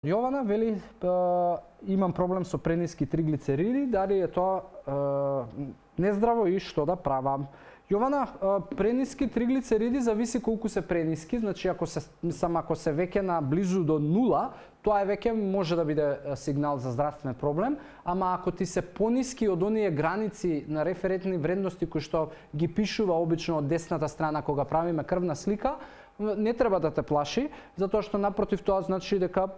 Јована вели имам проблем со прениски триглицериди, дали е тоа нездраво и што да правам? Јована, прениски триглицериди зависи колку се прениски, значи ако се веќе на близу до нула, тоа е веќе може да биде сигнал за здравствен проблем, ама ако ти се пониски од оние граници на референтни вредности кои што ги пишува обично од десната страна кога правиме крвна слика, не треба да те плаши, затоа што напротив тоа значи дека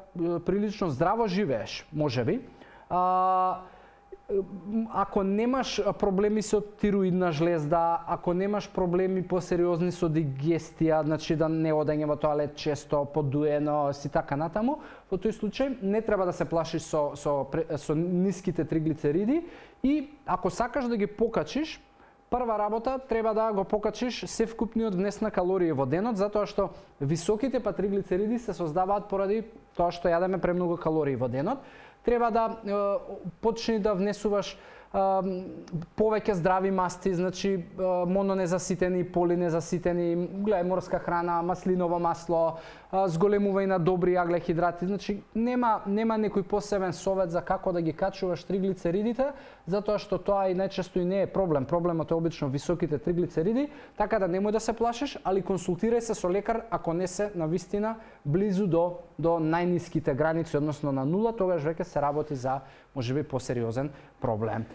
прилично здраво живееш, можеби. Ако немаш проблеми со тироидна жлезда, ако немаш проблеми посериозни со дигестија, значи да не одење во тоалет често, подуено, си така натаму, во тој случај не треба да се плашиш со ниските триглицериди и ако сакаш да ги покачиш, прва работа треба да го покачиш севкупниот внес на калории во денот, затоа што високите триглицериди се создаваат поради тоа што јадеме премногу калории во денот. Треба да почни да внесуваш повеќе здрави масти, значи мононезаситени, полинезаситени, гледај морска храна, маслиново масло, зголемувај на добри аглехидрати. Значи нема некој посебен совет за како да ги качуваш триглицеридите, затоа што тоа и најчесто и не е проблем. Проблемот е обично високите триглицериди, така да немој да се плашиш, али консултирај се со лекар ако не се навистина близу до најниските граници, односно на нула, тогаш веќе се работи за можеби посериозен проблем.